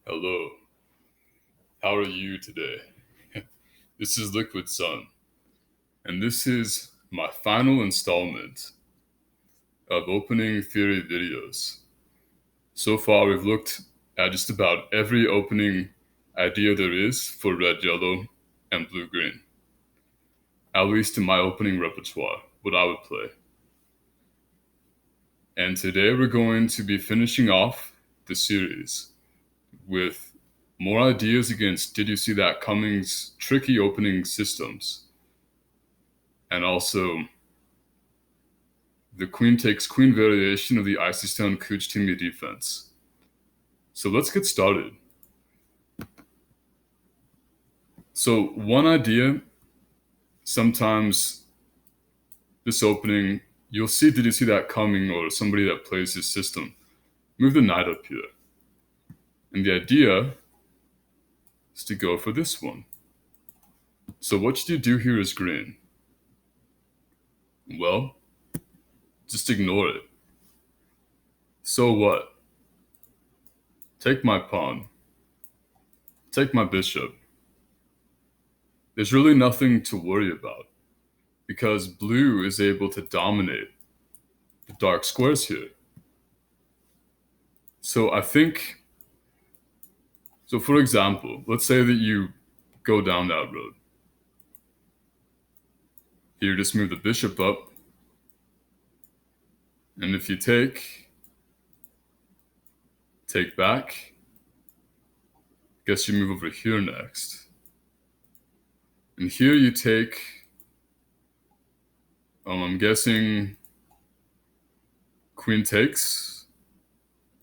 Hello, how are you today? This is Liquid Sun, and this is my final installment of opening theory videos. So far, we've looked at just about every opening idea there is for red, yellow, and blue, green. At least in my opening repertoire, what I would play. And today we're going to be finishing off the series with more ideas against Did You See That Coming's tricky opening systems. And also the queen takes queen variation of the Icy Stone QxQ defense. So let's get started. So one idea, sometimes this opening, you'll see Did You See That Coming, or somebody that plays this system. Move the knight up here. And the idea is to go for this one. So what should you do here is green? Well, just ignore it. So what? Take my pawn. Take my bishop. There's really nothing to worry about, because blue is able to dominate the dark squares here. So for example, let's say that you go down that road. Here, just move the bishop up. And if you take back, guess you move over here next. And here you take, I'm guessing queen takes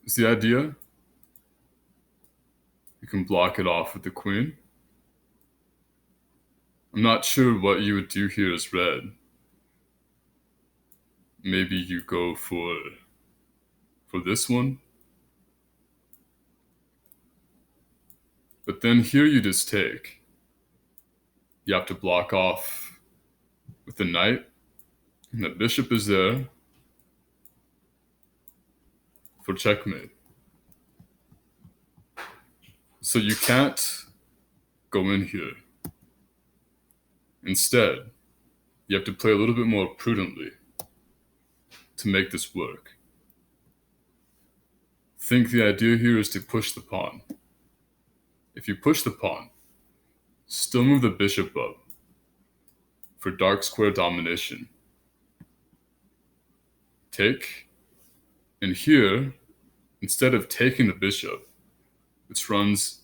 is the idea. You can block it off with the queen. I'm not sure what you would do here as red. Maybe you go for this one. But then here you just take. You have to block off with the knight. And the bishop is there for checkmate. So you can't go in here. Instead, you have to play a little bit more prudently to make this work. I think the idea here is to push the pawn. If you push the pawn, still move the bishop up for dark square domination. Take, and here, instead of taking the bishop, which runs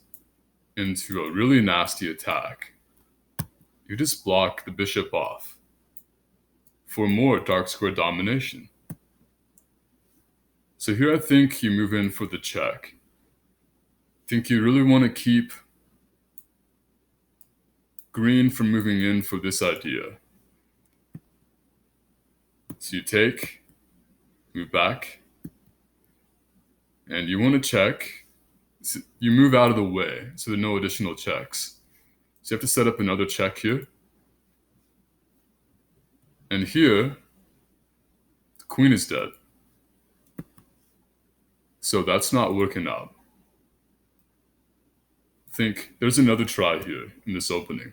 into a really nasty attack, you just block the bishop off for more dark square domination. So here I think you move in for the check. I think you really want to keep green from moving in for this idea. So you take, move back, and you want to check. So you move out of the way, so there are no additional checks. So you have to set up another check here. And here, the queen is dead. So that's not working out. I think there's another try here in this opening.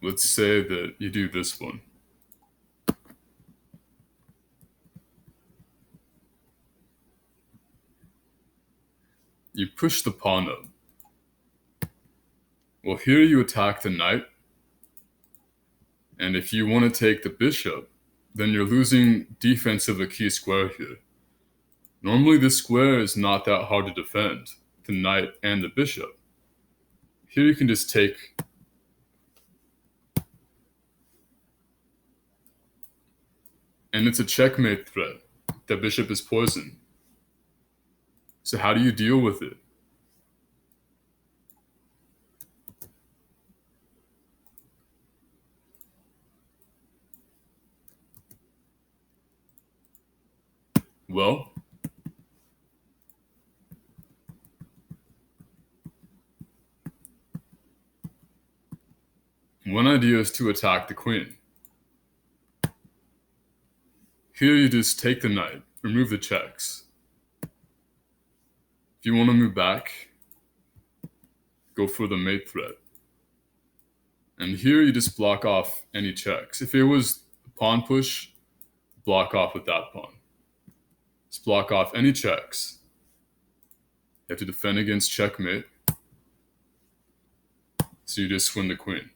Let's say that you do this one. You push the pawn up. Well, here you attack the knight. And if you want to take the bishop, then you're losing defense of a key square here. Normally this square is not that hard to defend, the knight and the bishop. Here you can just take. And it's a checkmate threat. The bishop is poisoned. So how do you deal with it? Well, one idea is to attack the queen. Here you just take the knight, remove the checks. you want to move back, go for the mate threat. And here you just block off any checks. If it was pawn push, block off with that pawn. Just block off any checks. You have to defend against checkmate. So you just win the queen.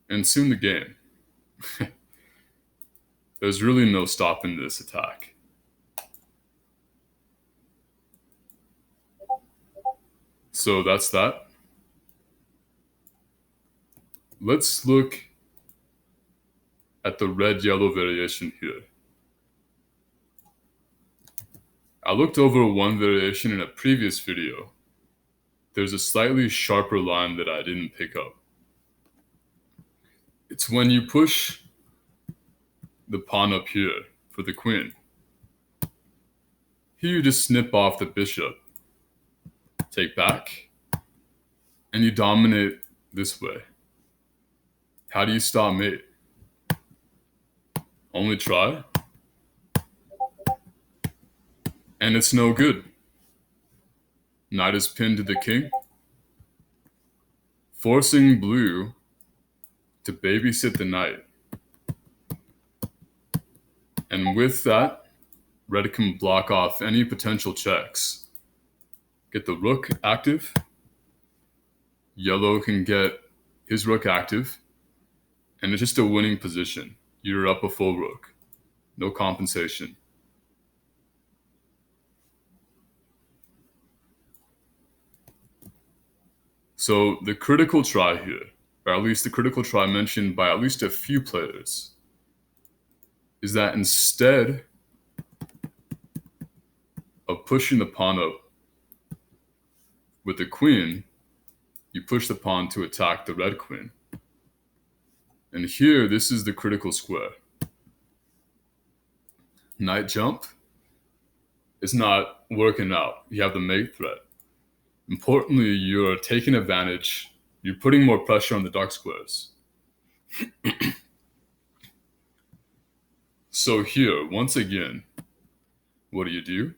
And soon the game. There's really no stopping this attack. So that's that. Let's look at the red-yellow variation here. I looked over one variation in a previous video. There's a slightly sharper line that I didn't pick up. It's when you push the pawn up here for the queen. Here you just snip off the bishop, take back, and you dominate this way. How do you stop mate? Only try. And it's no good. Knight is pinned to the king, forcing blue to babysit the knight. And with that, red can block off any potential checks. Get the rook active. Yellow can get his rook active. And it's just a winning position. You're up a full rook. No compensation. So the critical try here, or at least the critical try mentioned by at least a few players, is that instead of pushing the pawn up with the queen, you push the pawn to attack the red queen. And here, this is the critical square. Knight jump is not working out. You have the mate threat. Importantly, you're taking advantage. You're putting more pressure on the dark squares. So here, once again, what do?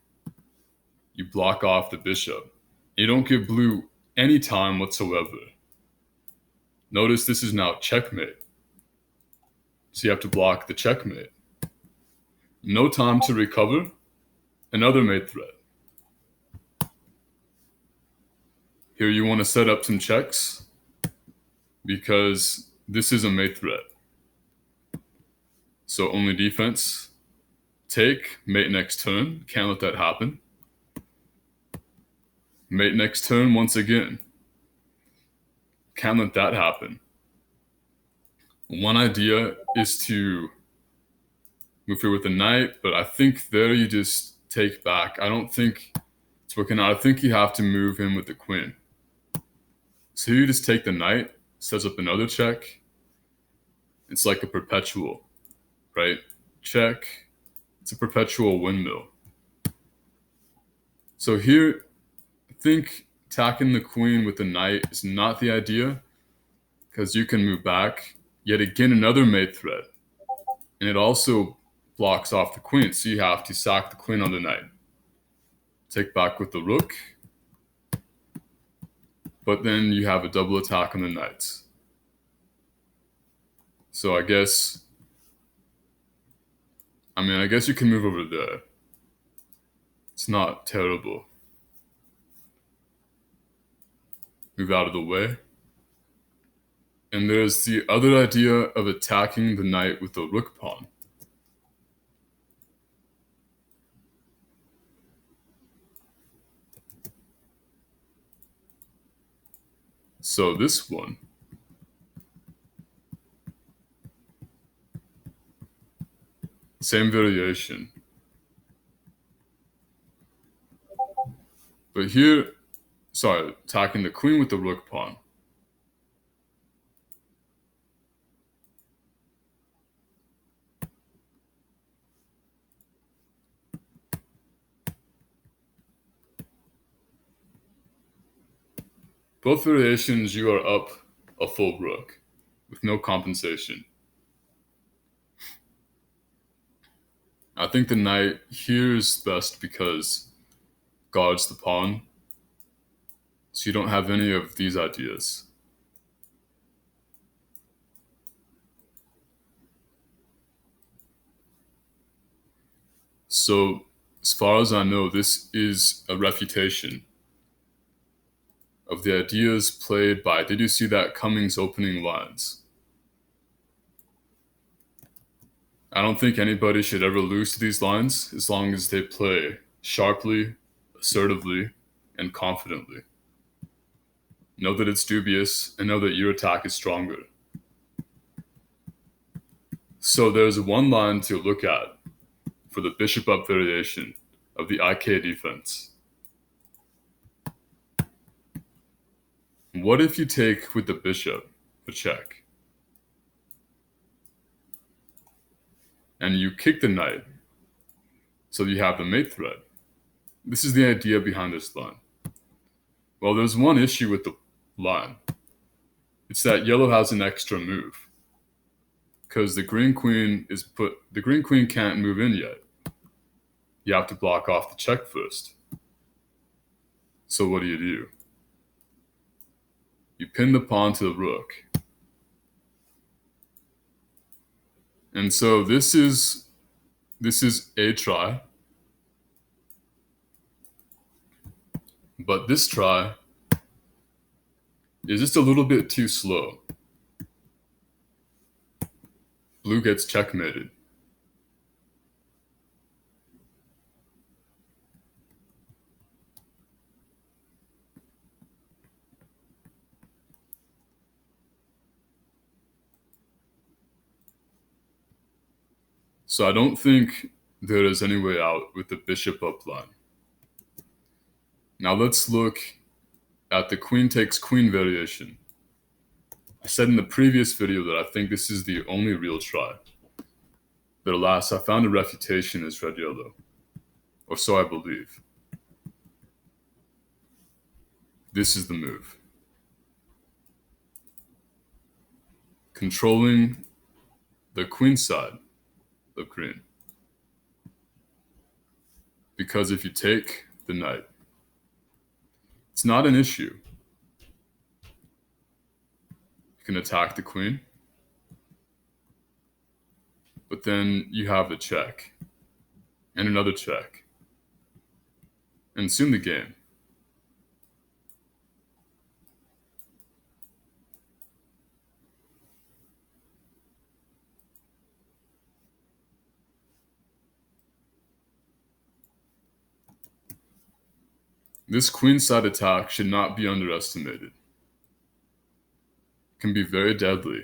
You block off the bishop. You don't give blue any time whatsoever. Notice this is now checkmate. So you have to block the checkmate. No time to recover. Another mate threat. Here you want to set up some checks because this is a mate threat. So only defense. Take, mate next turn. Can't let that happen. Mate next turn once again. Can't let that happen. One idea is to move here with the knight, but I think there you just take back. I don't think it's working out. I think you have to move him with the queen. So you just take the knight, sets up another check. It's like a perpetual, right? Check. It's a perpetual windmill. So here, I think attacking the queen with the knight is not the idea because you can move back. Yet again, another mate threat. And it also blocks off the queen, so you have to sack the queen on the knight. Take back with the rook. But then you have a double attack on the knights. So I guess you can move over there. It's not terrible. Move out of the way. And there's the other idea of attacking the knight with the rook pawn. So this one. Same variation. But here, attacking the queen with the rook pawn. Both variations, you are up a full rook with no compensation. I think the knight here is best because guards the pawn. So you don't have any of these ideas. So, as far as I know, this is a refutation of the ideas played by. Did you see that Cummings opening lines? I don't think anybody should ever lose to these lines as long as they play sharply, assertively, and confidently. Know that it's dubious and know that your attack is stronger. So there's one line to look at for the bishop up variation of the IK defense. What if you take with the bishop a check and you kick the knight so you have the mate threat? This is the idea behind this line. Well, there's one issue with the line. It's that yellow has an extra move because the green queen can't move in yet. You have to block off the check first. So what do? You pin the pawn to the rook. And so this is a try. But this try is just a little bit too slow. Blue gets checkmated. So I don't think there is any way out with the bishop up line. Now let's look at the queen takes queen variation. I said in the previous video that I think this is the only real try. But alas, I found a refutation as red yellow. Or so I believe. This is the move. Controlling the queen side of green. Because if you take the knight, it's not an issue. You can attack the queen, but then you have the check, and another check, and soon the game. This queenside attack should not be underestimated. It can be very deadly.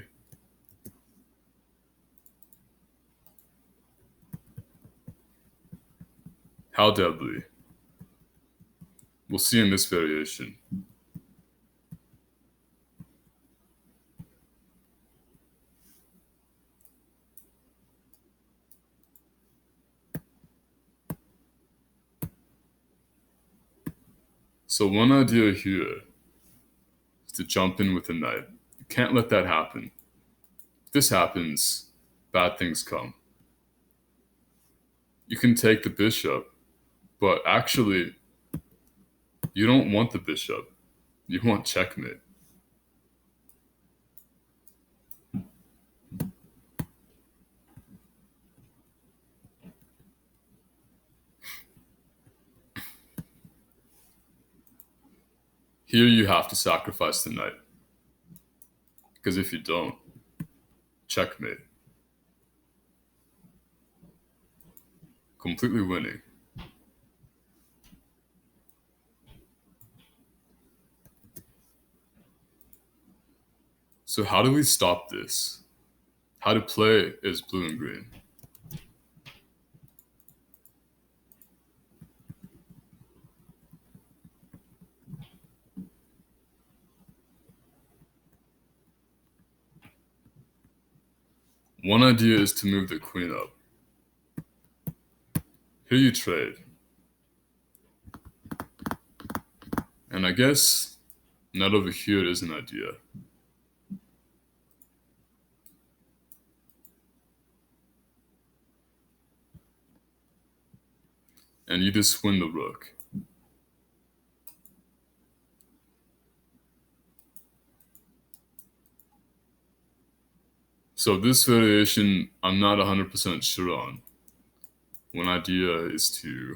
How deadly? We'll see in this variation. So one idea here is to jump in with the knight. You can't let that happen. If this happens, bad things come. You can take the bishop, but actually, you don't want the bishop. You want checkmate. Here you have to sacrifice the knight. Because if you don't, checkmate. Completely winning. So how do we stop this? How to play as blue and green? One idea is to move the queen up. Here you trade. And I guess knight over here is an idea. And you just win the rook. So this variation, I'm not 100% sure on. One idea is to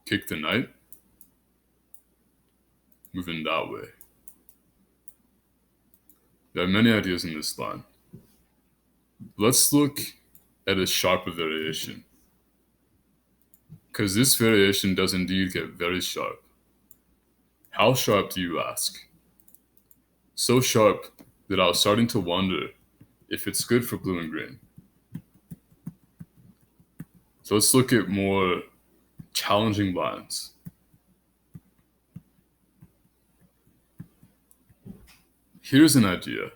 kick the knight, move in that way. There are many ideas in this line. Let's look at a sharper variation, because this variation does indeed get very sharp. How sharp, do you ask? So sharp that I was starting to wonder if it's good for blue and green. So let's look at more challenging lines. Here's an idea.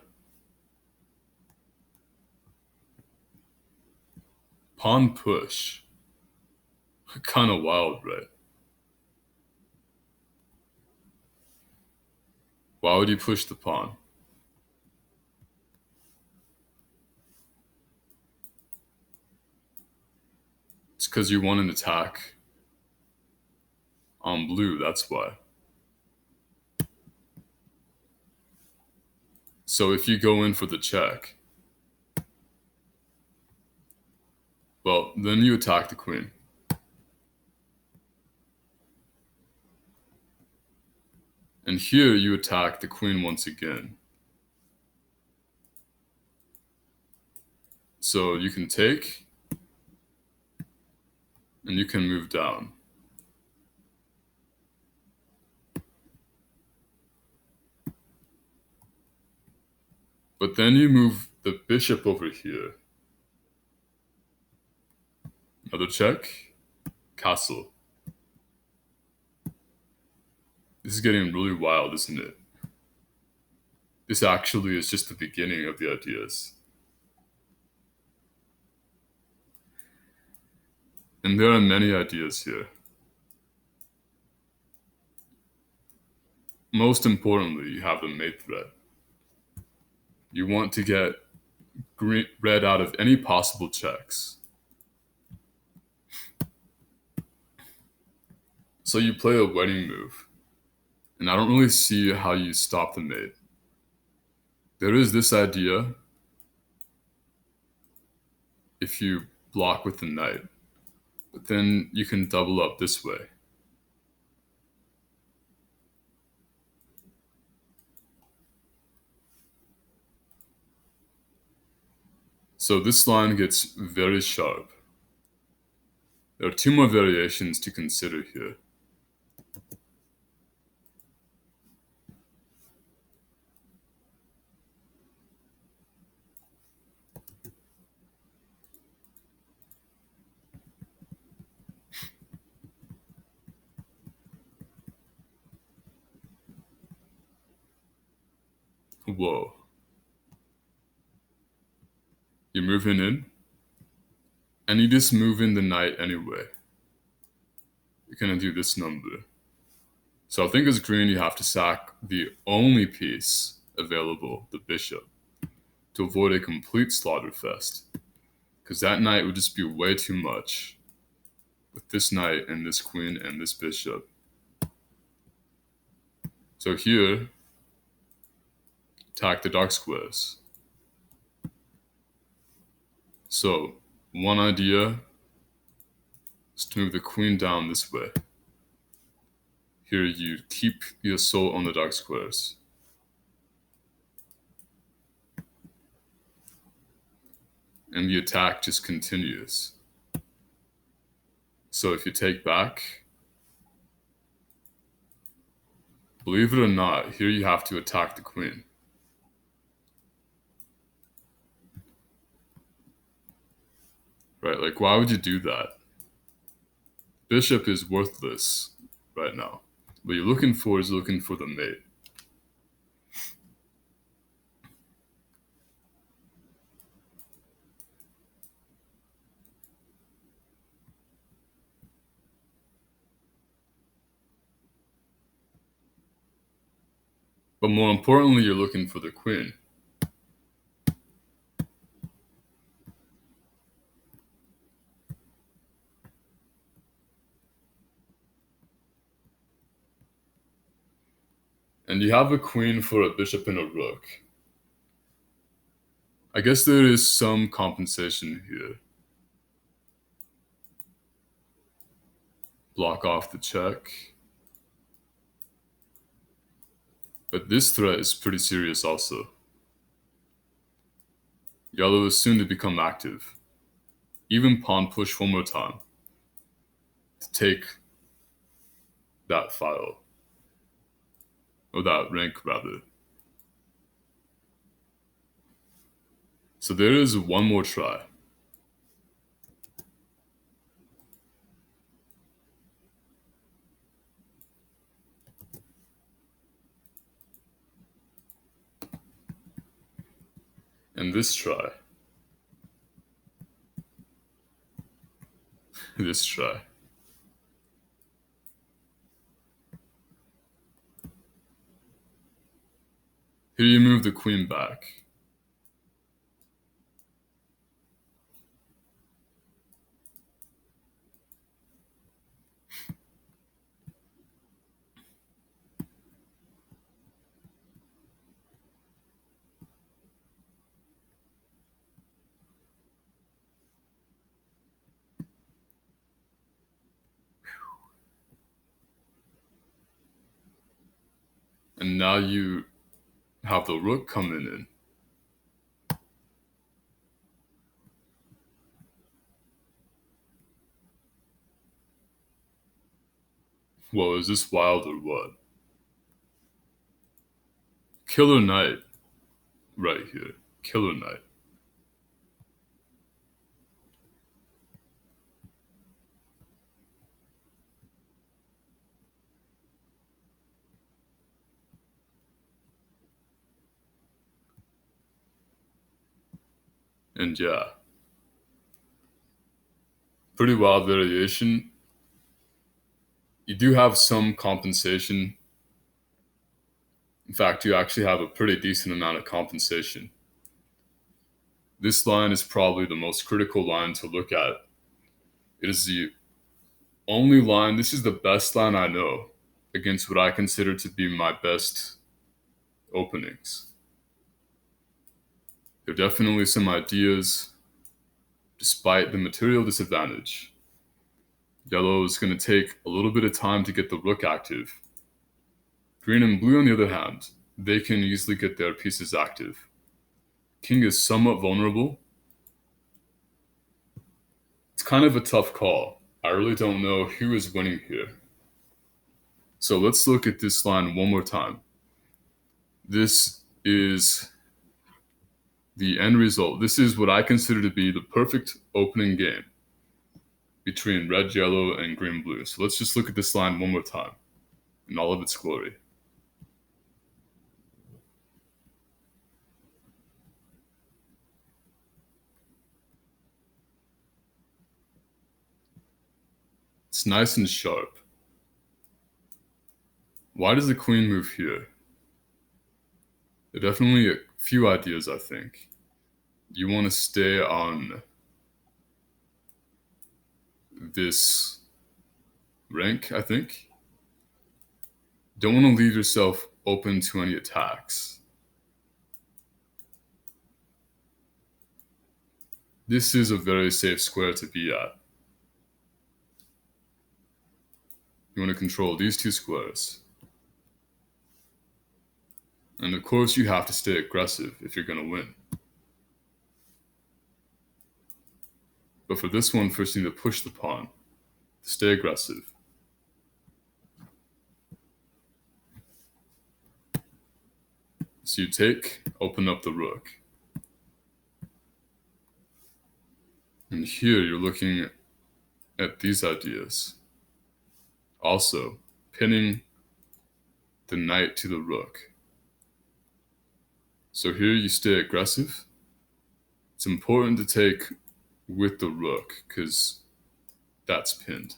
Pawn push. Kind of wild, right? Why would you push the pawn? It's because you want an attack on blue, that's why. So if you go in for the check, well, then you attack the queen. And here you attack the queen once again. So you can take, and you can move down. But then you move the bishop over here. Another check, castle. This is getting really wild, isn't it? This actually is just the beginning of the ideas. And there are many ideas here. Most importantly, you have the mate threat. You want to get red out of any possible checks. So you play a wedding move. And I don't really see how you stop the mate. There is this idea if you block with the knight. But then you can double up this way. So this line gets very sharp. There are two more variations to consider here. Whoa. You're moving in, and you just move in the knight anyway. You're gonna do this number. So I think as green, you have to sack the only piece available, the bishop, to avoid a complete slaughterfest. Because that knight would just be way too much with this knight and this queen and this bishop. So here, attack the dark squares. So one idea is to move the queen down this way. Here you keep the assault on the dark squares. And the attack just continues. So if you take back, believe it or not, here you have to attack the queen. Right, like why would you do that? Bishop is worthless right now. What you're looking for is looking for the mate. But more importantly, you're looking for the queen. And you have a queen for a bishop and a rook. I guess there is some compensation here. Block off the check. But this threat is pretty serious also. Yellow is soon to become active. Even pawn push one more time to take that file. Or that rank, rather. So there is one more try. And this try. This try. Here you move the queen back. And now you have the rook coming in. Whoa, is this wild or what? Killer knight. Right here. Killer knight. And yeah. Pretty wild variation. You do have some compensation. In fact, you actually have a pretty decent amount of compensation. This line is probably the most critical line to look at. It is the only line, this is the best line I know against what I consider to be my best openings. There are definitely some ideas, despite the material disadvantage. Yellow is going to take a little bit of time to get the rook active. Green and blue, on the other hand, they can easily get their pieces active. King is somewhat vulnerable. It's kind of a tough call. I really don't know who is winning here. So let's look at this line one more time. This is the end result. This is what I consider to be the perfect opening game between red, yellow, and green, blue. So let's just look at this line one more time in all of its glory. It's nice and sharp. Why does the queen move here? There are definitely a few ideas, I think. You want to stay on this rank, I think. Don't want to leave yourself open to any attacks. This is a very safe square to be at. You want to control these two squares. And of course you have to stay aggressive if you're going to win. But for this one, first you need to push the pawn. Stay aggressive. So you take, open up the rook. And here you're looking at these ideas. Also, pinning the knight to the rook. So here you stay aggressive. It's important to take with the rook because that's pinned.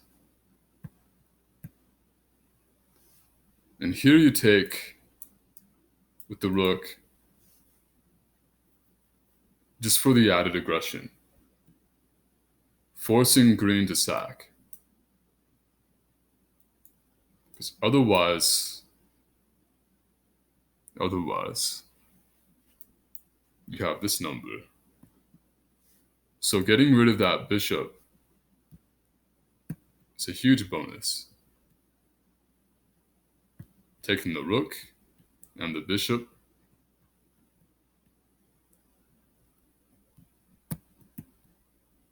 And here you take with the rook just for the added aggression, forcing green to sack. Because otherwise, you have this number. So getting rid of that bishop is a huge bonus. Taking the rook and the bishop.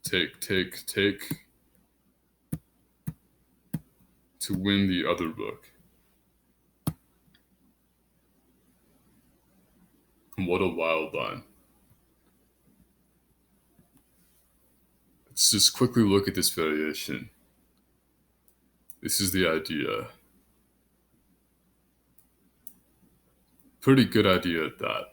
Take, take, take to win the other rook. What a wild line. Let's just quickly look at this variation. This is the idea. Pretty good idea at that.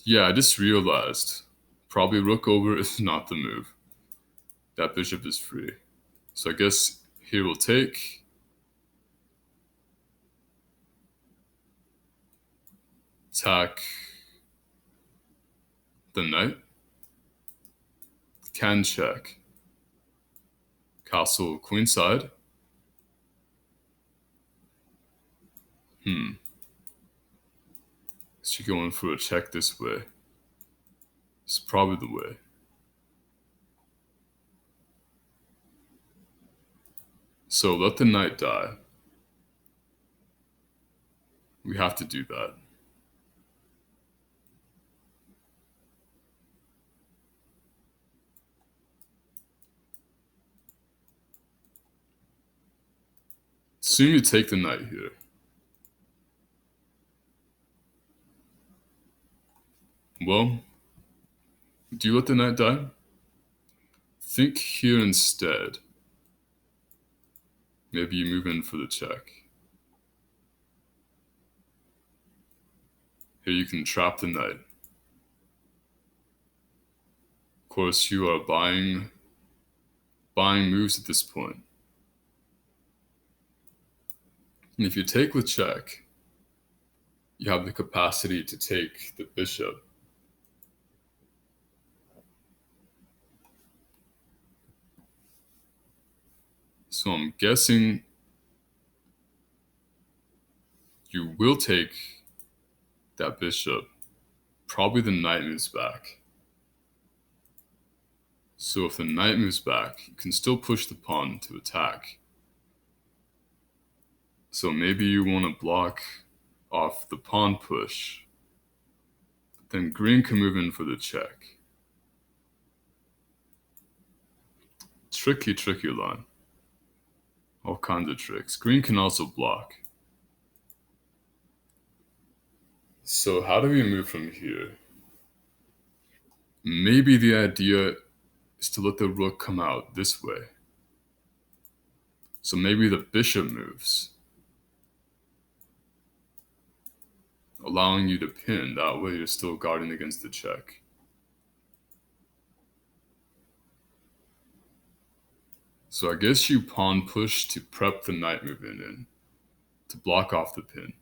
Yeah, I just realized probably rook over is not the move. That bishop is free. So I guess here we'll take. Attack the knight. Can check. Castle queenside. Is she going for a check this way? It's probably the way. So let the knight die. We have to do that. Assume you take the knight here. Well, do you let the knight die? Think here instead. Maybe you move in for the check. Here you can trap the knight. Of course, you are buying moves at this point. And if you take with check, you have the capacity to take the bishop. So I'm guessing you will take that bishop. Probably the knight moves back. So if the knight moves back, you can still push the pawn to attack. So maybe you want to block off the pawn push. Then green can move in for the check. Tricky, tricky line. All kinds of tricks. Green can also block. So how do we move from here? Maybe the idea is to let the rook come out this way. So maybe the bishop moves, allowing you to pin. That way you're still guarding against the check. So I guess you pawn push to prep the knight movement in, to block off the pin.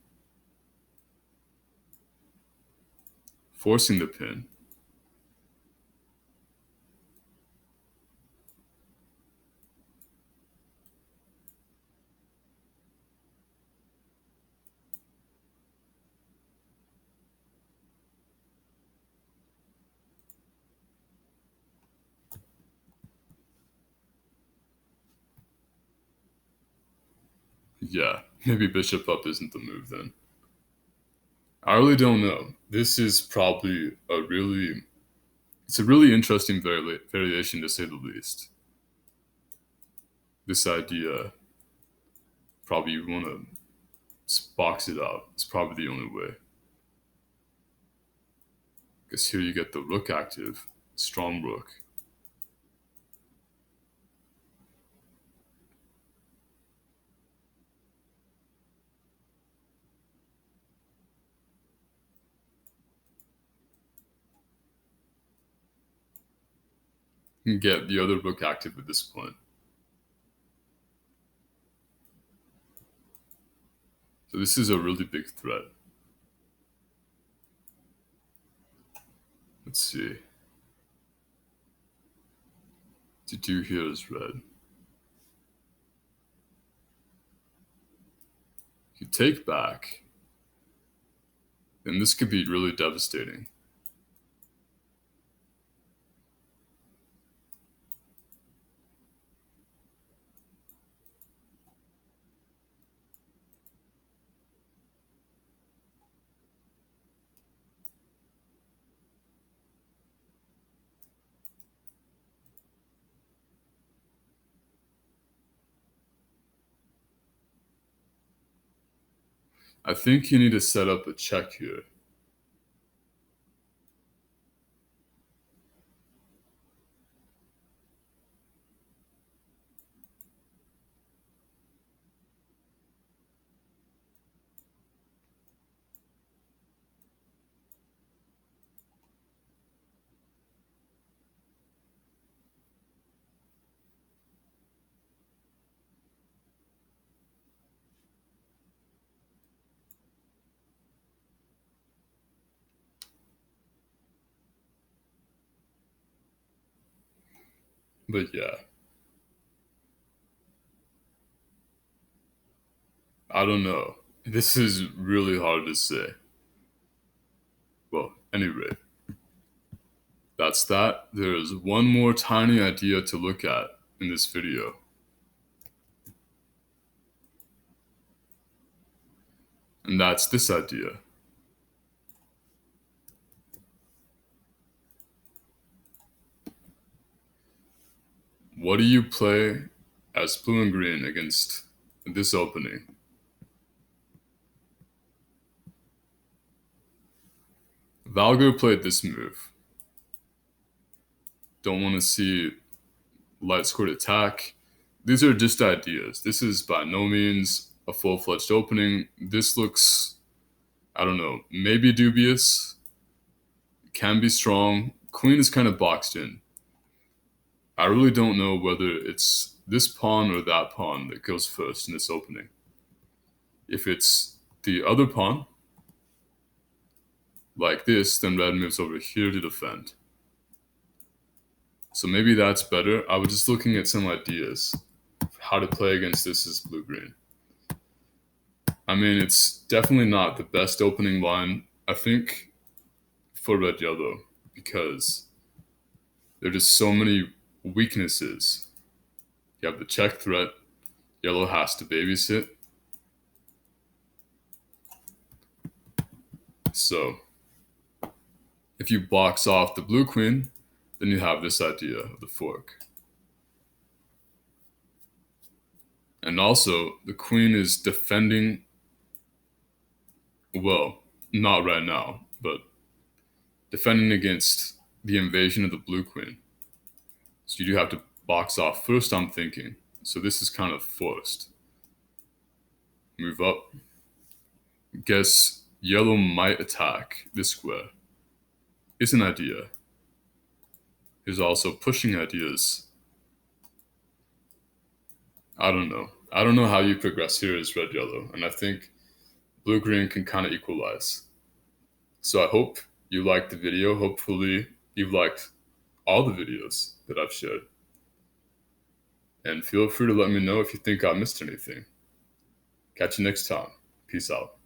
Forcing the pin. Yeah, maybe bishop up isn't the move then. I really don't know. This is probably it's a really interesting variation to say the least. This idea, probably you want to box it out. It's probably the only way. Because here you get the rook active, strong rook. You can get the other rook active at this point. So this is a really big threat. Let's see. To do here is red. If you take back, then this could be really devastating. I think you need to set up a check here. But yeah, I don't know. This is really hard to say. Well, anyway, that's that. There's one more tiny idea to look at in this video. And that's this idea. What do you play as blue and green against this opening? Valgo played this move. Don't want to see light scored attack. These are just ideas. This is by no means a full-fledged opening. This looks, I don't know, maybe dubious. Can be strong. Queen is kind of boxed in. I really don't know whether it's this pawn or that pawn that goes first in this opening. If it's the other pawn, like this, then red moves over here to defend. So maybe that's better. I was just looking at some ideas how to play against this as blue-green. I mean, it's definitely not the best opening line, I think, for red-yellow, because there are just so many weaknesses. You have the check threat, yellow has to babysit. So, if you box off the blue queen, then you have this idea of the fork. And also, the queen is defending, well, not right now, but defending against the invasion of the blue queen. So you do have to box off first, I'm thinking. So this is kind of forced. Move up. Guess yellow might attack this square. It's an idea. There's also pushing ideas. I don't know. I don't know how you progress here as red-yellow, and I think blue-green can kind of equalize. So I hope you liked the video. Hopefully you've liked all the videos that I've shared. And feel free to let me know if you think I missed anything. Catch you next time. Peace out.